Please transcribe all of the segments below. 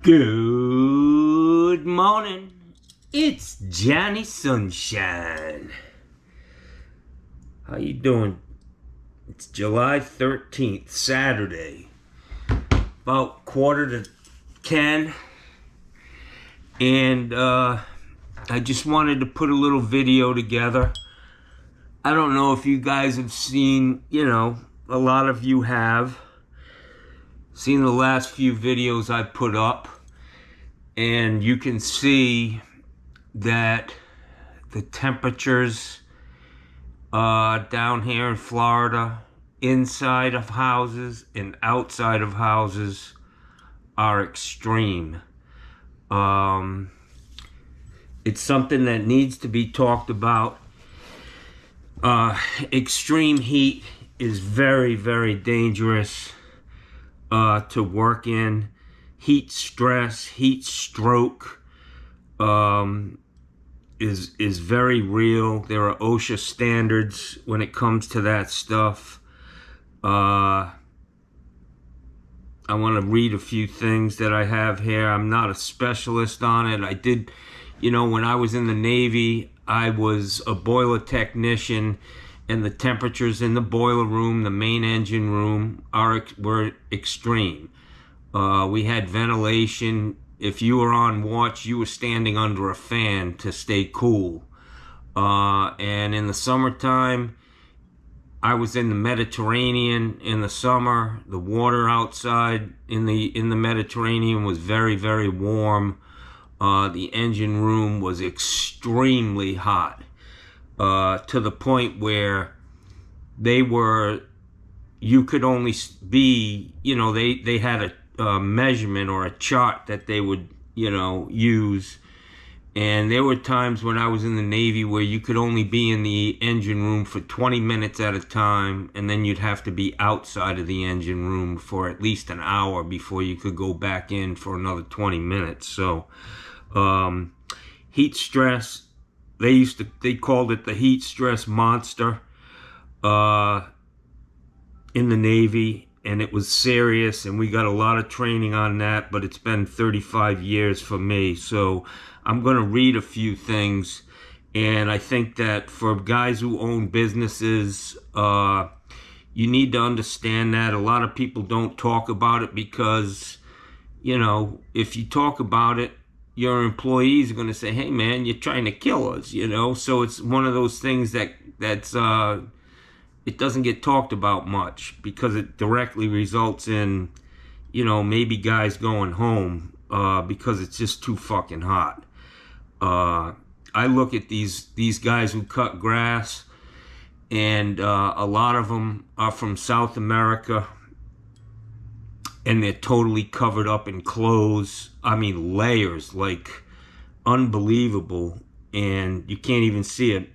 Good morning. It's Johnny Sunshine. How you doing? It's July 13th, Saturday. About 9:45. And I just wanted to put a little video together. I don't know if you guys have seen, a lot of you have seen the last few videos I put up, and you can see that the temperatures down here in Florida, inside of houses and outside of houses, are extreme. It's something that needs to be talked about. Extreme heat is very, very dangerous to work in. Heat stress, heat stroke is very real. There are OSHA standards when it comes to that stuff. I want to read a few things that I have here. I'm not a specialist on it. I did, when I was in the Navy, I was a boiler technician, and the temperatures in the boiler room, the main engine room, were extreme. We had ventilation. If you were on watch, you were standing under a fan to stay cool. And in the summertime, I was in the Mediterranean in the summer. The water outside in the Mediterranean was very, very warm. The engine room was extremely hot, to the point where you could only be, they had a measurement or a chart that they would, use. And there were times when I was in the Navy where you could only be in the engine room for 20 minutes at a time, and then you'd have to be outside of the engine room for at least an hour before you could go back in for another 20 minutes. So, heat stress, they called it the heat stress monster, in the Navy, and it was serious, and we got a lot of training on that, but it's been 35 years for me. So I'm going to read a few things, and I think that for guys who own businesses, you need to understand that. A lot of people don't talk about it because, if you talk about it, your employees are going to say, hey man, you're trying to kill us, So it's one of those things that's it doesn't get talked about much because it directly results in, maybe guys going home because it's just too fucking hot. I look at these guys who cut grass, and a lot of them are from South America, and they're totally covered up in clothes. I mean, layers, like unbelievable, and you can't even see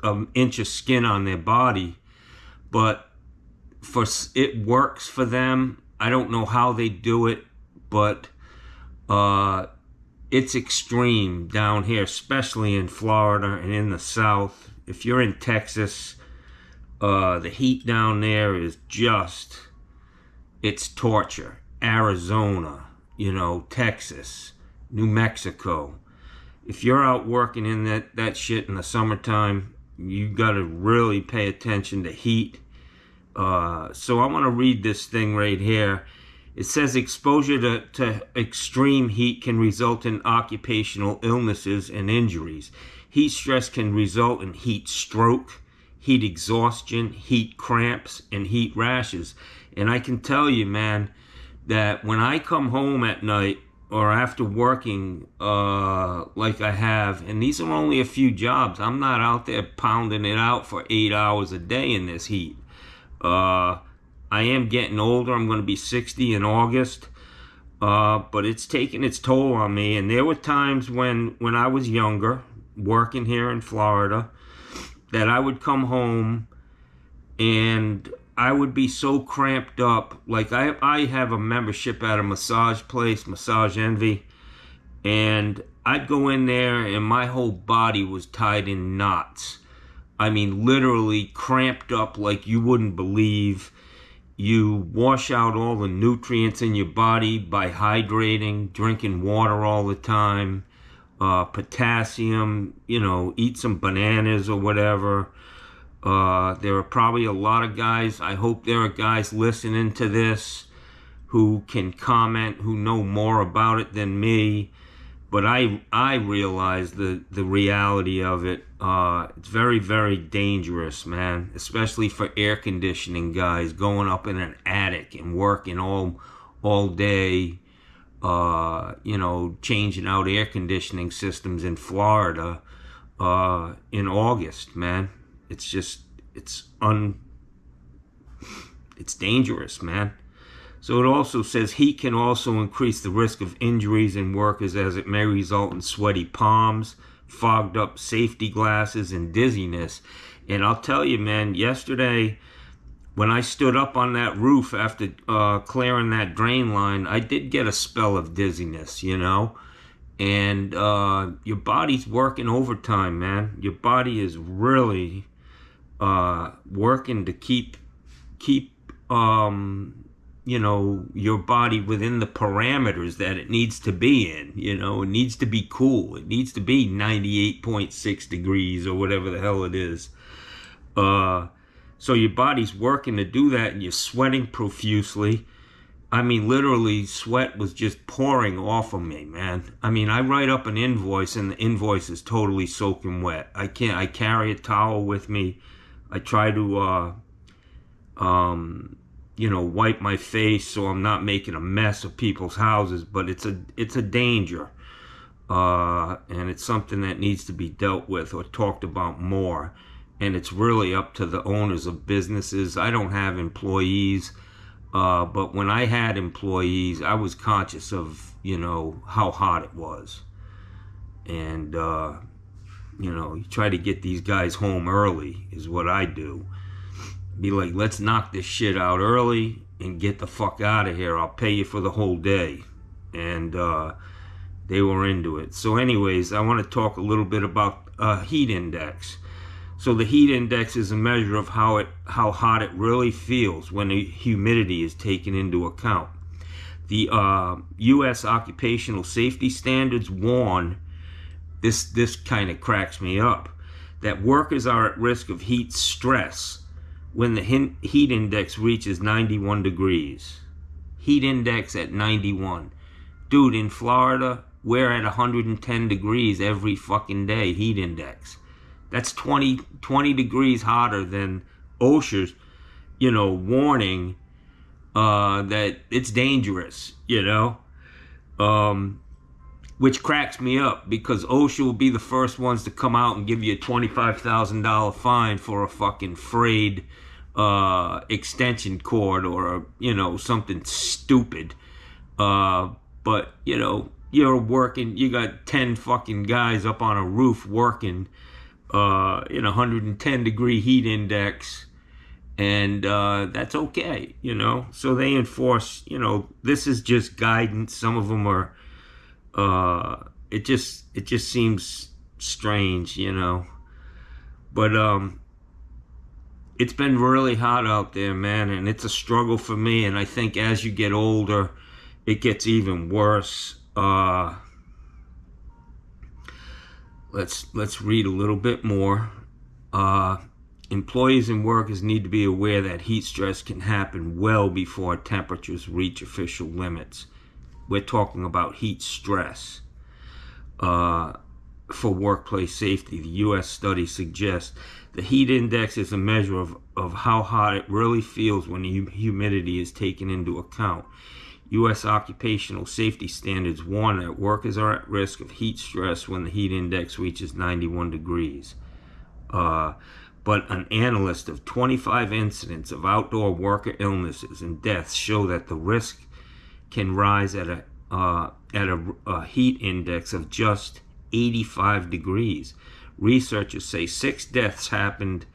an inch of skin on their body. But it works for them. I don't know how they do it, but it's extreme down here, especially in Florida and in the South. If you're in Texas, the heat down there is it's torture. Arizona, Texas, New Mexico. If you're out working in that shit in the summertime, you got to really pay attention to heat. So I want to read this thing right here. It says exposure to extreme heat can result in occupational illnesses and injuries. Heat stress can result in heat stroke, heat exhaustion, heat cramps, and heat rashes. And I can tell you, man, that when I come home at night or after working like I have, and these are only a few jobs, I'm not out there pounding it out for 8 hours a day in this heat. I am getting older. I'm going to be 60 in August, but it's taking its toll on me. And there were times when I was younger, working here in Florida, that I would come home and I would be so cramped up. Like I have a membership at a massage place, Massage Envy, and I'd go in there and my whole body was tied in knots. I mean, literally cramped up like you wouldn't believe. You wash out all the nutrients in your body by hydrating, drinking water all the time, potassium, eat some bananas or whatever. There are probably a lot of guys, I hope there are guys listening to this who can comment, who know more about it than me. But I realize the reality of it. It's very, very dangerous, man. Especially for air conditioning guys, going up in an attic and working all day. Changing out air conditioning systems in Florida in August, man. It's dangerous, man. So it also says heat can also increase the risk of injuries in workers as it may result in sweaty palms, fogged up safety glasses, and dizziness. And I'll tell you, man, yesterday when I stood up on that roof after clearing that drain line, I did get a spell of dizziness, And your body's working overtime, man. Your body is really working to keep your body within the parameters that it needs to be in. It needs to be cool. It needs to be 98.6 degrees or whatever the hell it is. So your body's working to do that, and you're sweating profusely. I mean, literally, sweat was just pouring off of me, man. I mean, I write up an invoice, and the invoice is totally soaking wet. I carry a towel with me. I try to, wipe my face so I'm not making a mess of people's houses. But it's a danger, and it's something that needs to be dealt with or talked about more. And it's really up to the owners of businesses. I don't have employees, but when I had employees, I was conscious of, how hot it was. And, you try to get these guys home early is what I do. Be like, let's knock this shit out early and get the fuck out of here. I'll pay you for the whole day. And they were into it. So anyways, I want to talk a little bit about heat index. So the heat index is a measure of how hot it really feels when the humidity is taken into account. The U.S. occupational safety standards warn, this kind of cracks me up, that workers are at risk of heat stress when the heat index reaches 91 degrees. Heat index at 91. Dude, in Florida, we're at 110 degrees every fucking day, heat index. That's 20 degrees hotter than OSHA's, warning that it's dangerous, which cracks me up because OSHA will be the first ones to come out and give you a $25,000 fine for a fucking frayed extension cord or, something stupid. But, you're working, you got 10 fucking guys up on a roof working in 110 degree heat index, and that's okay, so they enforce, this is just guidance. Some of them are it just seems strange, but it's been really hot out there, man, and it's a struggle for me, and I think as you get older it gets even worse. Let's read a little bit more. Employees and workers need to be aware that heat stress can happen well before temperatures reach official limits. We're talking about heat stress. For workplace safety, the U.S. study suggests the heat index is a measure of how hot it really feels when the humidity is taken into account. U.S. occupational safety standards warn that workers are at risk of heat stress when the heat index reaches 91 degrees. But an analyst of 25 incidents of outdoor worker illnesses and deaths show that the risk can rise at a heat index of just 85 degrees. Researchers say 6 deaths happened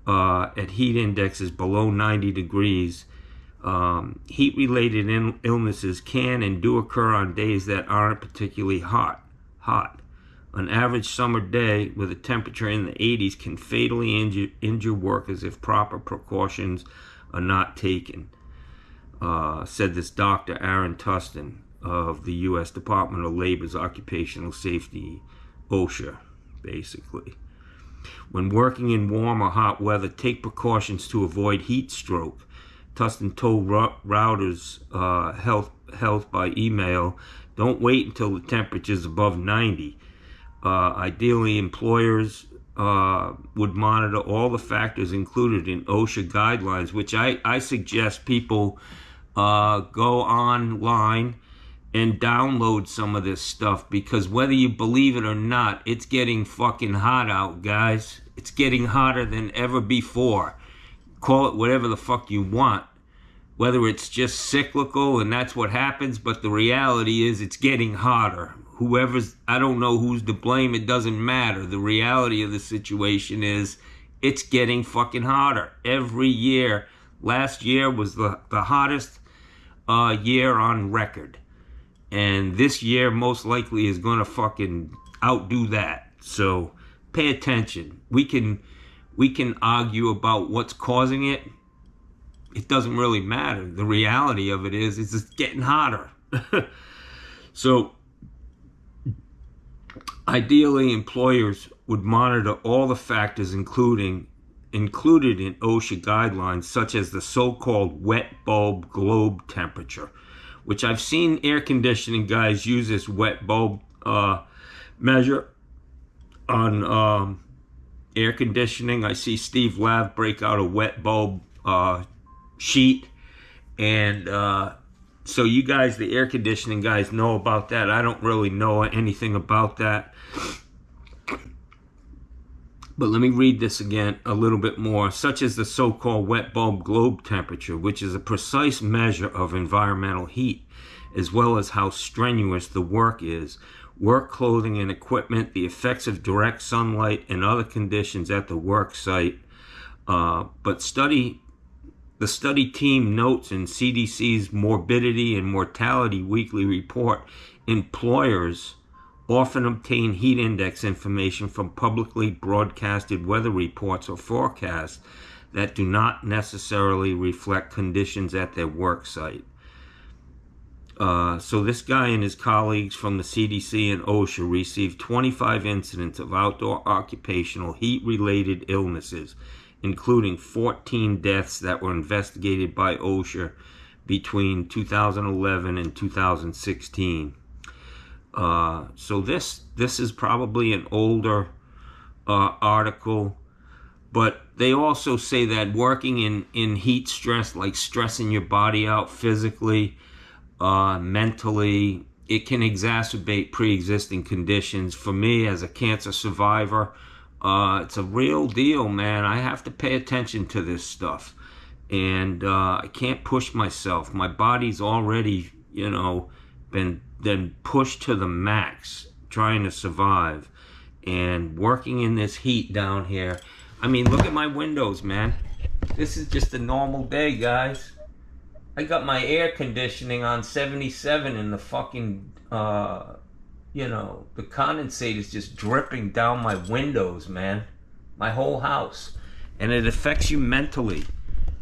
at heat indexes below 90 degrees. Heat-related illnesses can and do occur on days that aren't particularly hot. An average summer day with a temperature in the 80s can fatally injure workers if proper precautions are not taken. said this Dr. Aaron Tustin of the U.S. Department of Labor's Occupational Safety, OSHA, basically. When working in warm or hot weather, take precautions to avoid heat stroke. Tustin told Reuters Health by email, don't wait until the temperature is above 90. Ideally, employers would monitor all the factors included in OSHA guidelines, which I suggest people go online and download some of this stuff, because whether you believe it or not, it's getting fucking hot out, guys. It's getting hotter than ever before. Call it whatever the fuck you want, whether it's just cyclical and that's what happens, but the reality is it's getting hotter. I don't know who's to blame, it doesn't matter. The reality of the situation is it's getting fucking hotter every year. Last year was the hottest year on record. And this year most likely is going to fucking outdo that. So pay attention. We can argue about what's causing it. It doesn't really matter. The reality of it is it's getting hotter. So ideally, employers would monitor all the factors included in OSHA guidelines, such as the so-called wet bulb globe temperature, which I've seen air conditioning guys use this wet bulb measure on air conditioning. I see Steve Lav break out a wet bulb sheet, and so you guys, the air conditioning guys, know about that. I don't really know anything about that. But let me read this again a little bit more. Such as the so-called wet bulb globe temperature, which is a precise measure of environmental heat, as well as how strenuous the work is, work clothing and equipment, the effects of direct sunlight and other conditions at the work site. But the study team notes in CDC's Morbidity and Mortality Weekly Report, employers often obtain heat index information from publicly broadcasted weather reports or forecasts that do not necessarily reflect conditions at their work site. So this guy and his colleagues from the CDC and OSHA received 25 incidents of outdoor occupational heat-related illnesses, including 14 deaths that were investigated by OSHA between 2011 and 2016. So this is probably an older article, but they also say that working in heat stress, like stressing your body out physically, mentally, it can exacerbate pre-existing conditions. For me, as a cancer survivor, it's a real deal, man. I have to pay attention to this stuff, and I can't push myself. My body's already, been pushed to the max trying to survive, and working in this heat down here. I mean, look at my windows, man. This is just a normal day, guys. I got my air conditioning on 77 and the fucking the condensate is just dripping down my windows, man. My whole house. And it affects you mentally.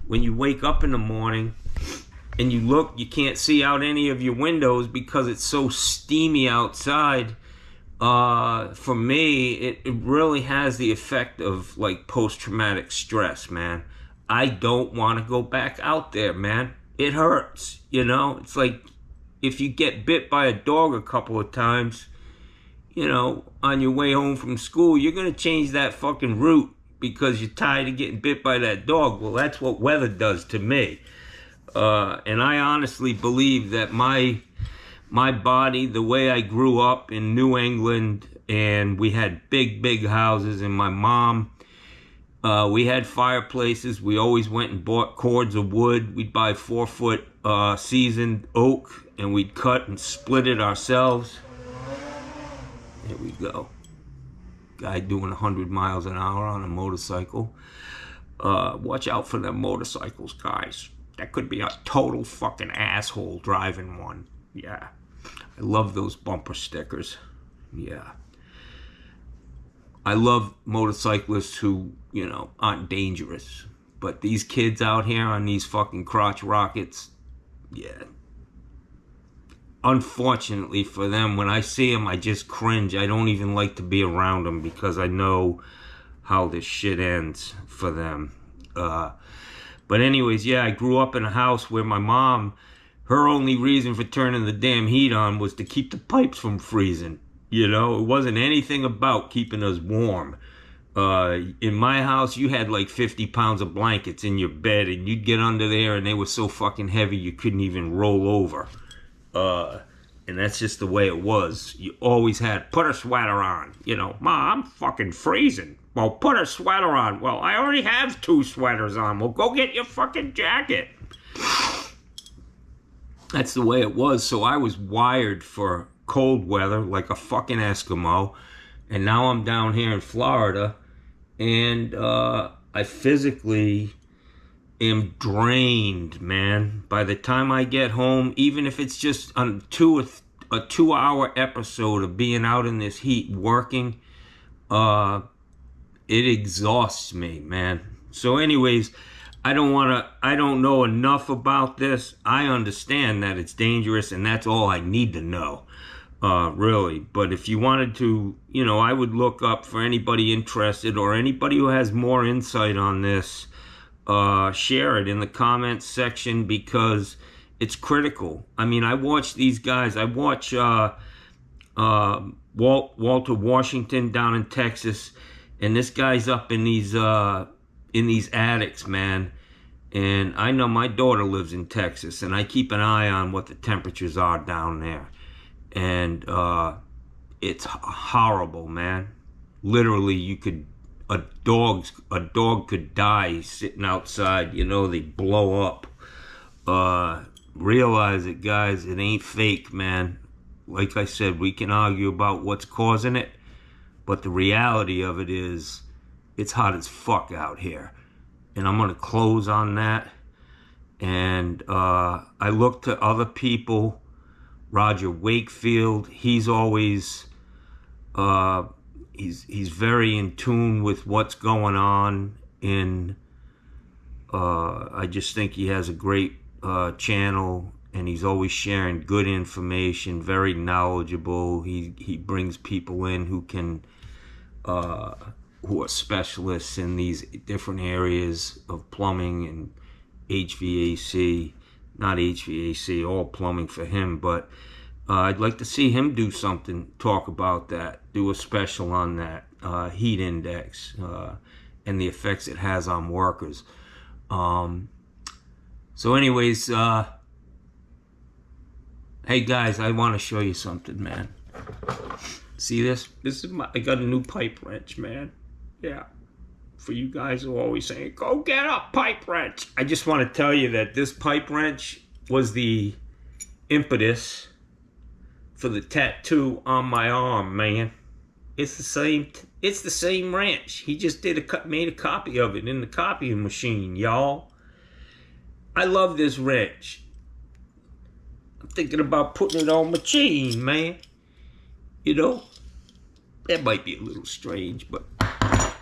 When you wake up in the morning and you look, you can't see out any of your windows because it's so steamy outside. For me, it really has the effect of like post-traumatic stress, man. I don't want to go back out there, man. It hurts, It's like if you get bit by a dog a couple of times, on your way home from school, you're going to change that fucking route because you're tired of getting bit by that dog. Well, that's what weather does to me. And I honestly believe that my body, the way I grew up in New England, and we had big houses, and my mom, we had fireplaces. We always went and bought cords of wood. We'd buy 4-foot seasoned oak, and we'd cut and split it ourselves. There we go. Guy doing 100 miles an hour on a motorcycle. Watch out for them motorcycles, guys. That could be a total fucking asshole driving one. Yeah. I love those bumper stickers. Yeah. I love motorcyclists who, aren't dangerous. But these kids out here on these fucking crotch rockets, yeah. Unfortunately for them, when I see them, I just cringe. I don't even like to be around them because I know how this shit ends for them. But anyways, yeah, I grew up in a house where my mom, her only reason for turning the damn heat on was to keep the pipes from freezing. You know, it wasn't anything about keeping us warm. In my house, you had like 50 pounds of blankets in your bed, and you'd get under there, and they were so fucking heavy you couldn't even roll over. And that's just the way it was. You always had, put a sweater on. You know, Ma, I'm fucking freezing. Well, put a sweater on. Well, I already have 2 sweaters on. Well, go get your fucking jacket. That's the way it was. So I was wired for cold weather like a fucking Eskimo. And now I'm down here in Florida. And I physically am drained, man. By the time I get home, even if it's just a 2-hour episode of being out in this heat working, it exhausts me, man. So anyways, I don't know enough about this. I understand that it's dangerous, and that's all I need to know, really. But if you wanted to, you know, I would look up for anybody interested or anybody who has more insight on this. Share it in the comments section because it's critical. I mean, I watch these guys. I watch Walter Washington down in Texas, and this guy's up in these attics, man. And I know my daughter lives in Texas, and I keep an eye on what the temperatures are down there. And it's horrible, man. Literally, a dog could die sitting outside. You know, they blow up. Realize it, guys. It ain't fake, man. Like I said, we can argue about what's causing it, but the reality of it is it's hot as fuck out here. And I'm going to close on that. And I look to other people. Roger Wakefield, he's always... He's very in tune with what's going on in... I just think he has a great channel, and he's always sharing good information, very knowledgeable. He brings people in who are specialists in these different areas of plumbing and HVAC. Not HVAC, all plumbing for him, but I'd like to see him do something, talk about that, do a special on that, heat index, and the effects it has on workers. So anyways, hey guys, I want to show you something, man. See this? I got a new pipe wrench, man. Yeah. For you guys who are always saying, go get a pipe wrench. I just want to tell you that this pipe wrench was the impetus for the tattoo on my arm, man. It's the same wrench. He just made a copy of it in the copying machine, y'all. I love this wrench. I'm thinking about putting it on my chain, man. You know, that might be a little strange, but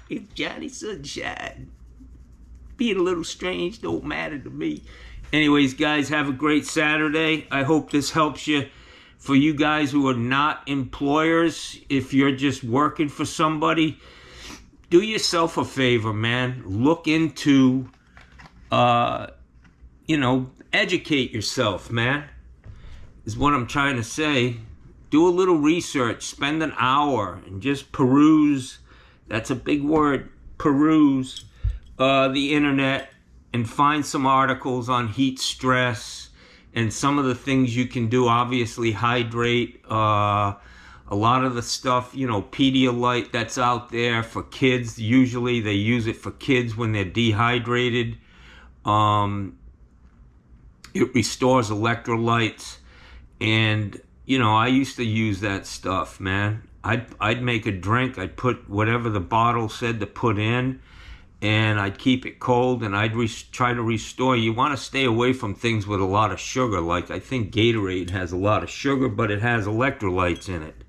it's Johnny Sunshine. Being a little strange don't matter to me. Anyways, guys, have a great Saturday. I hope this helps you. For you guys who are not employers, if you're just working for somebody, do yourself a favor, man. Look into, educate yourself, man, is what I'm trying to say. Do a little research. Spend an hour and just peruse. That's a big word. Peruse the internet and find some articles on heat stress and some of the things you can do. Obviously, hydrate. A lot of the stuff, Pedialyte that's out there for kids. Usually they use it for kids when they're dehydrated. It restores electrolytes. And, I used to use that stuff, man. I'd make a drink. I'd put whatever the bottle said to put in, and I'd keep it cold, and I'd try to restore. You want to stay away from things with a lot of sugar. Like, I think Gatorade has a lot of sugar, but it has electrolytes in it.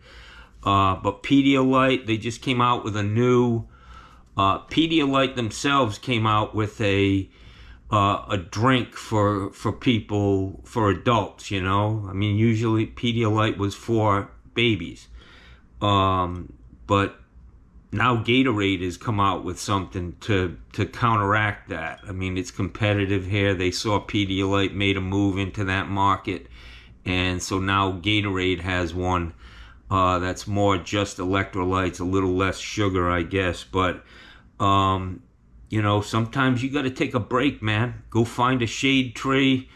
But Pedialyte, they just came out with a new... Pedialyte themselves came out with a a drink for people, for adults, you know. I mean, usually Pedialyte was for babies, but now Gatorade has come out with something to counteract that. I mean, it's competitive here. They saw Pedialyte made a move into that market, and so now Gatorade has one that's more just electrolytes, a little less sugar, I guess. But you know, sometimes you got to take a break, man. Go find a shade tree.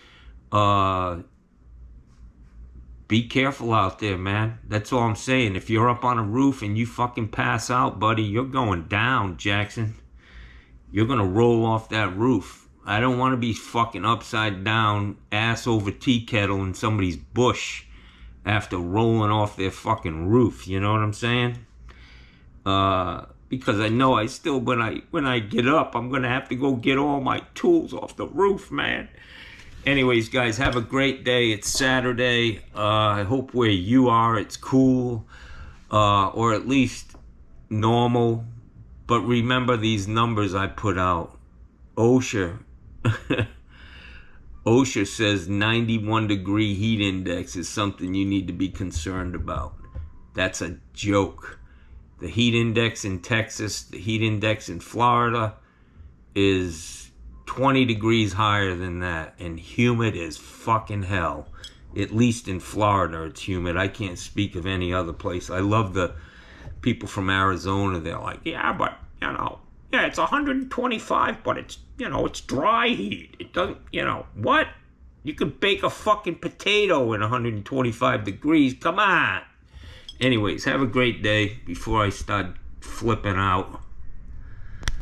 Be careful out there, man. That's all I'm saying. If you're up on a roof and you fucking pass out, buddy, you're going down, Jackson. You're gonna roll off that roof. I don't want to be fucking upside down, ass over tea kettle in somebody's bush after rolling off their fucking roof. You know what I'm saying? Because I know I still, when I get up, I'm gonna have to go get all my tools off the roof, man. Anyways, guys, have a great day. It's Saturday. I hope where you are it's cool, or at least normal. But remember these numbers I put out. OSHA OSHA says 91 degree heat index is something you need to be concerned about. That's a joke. The heat index in Texas, the heat index in Florida is 20 degrees higher than that, and humid as fucking hell. At least in Florida it's humid. I can't speak of any other place. I love the people from Arizona. They're like, yeah, but you know, yeah, it's 125, but it's, you know, it's dry heat. It doesn't, you know, what? You could bake a fucking potato in 125 degrees. Come on. Anyways, have a great day before I start flipping out.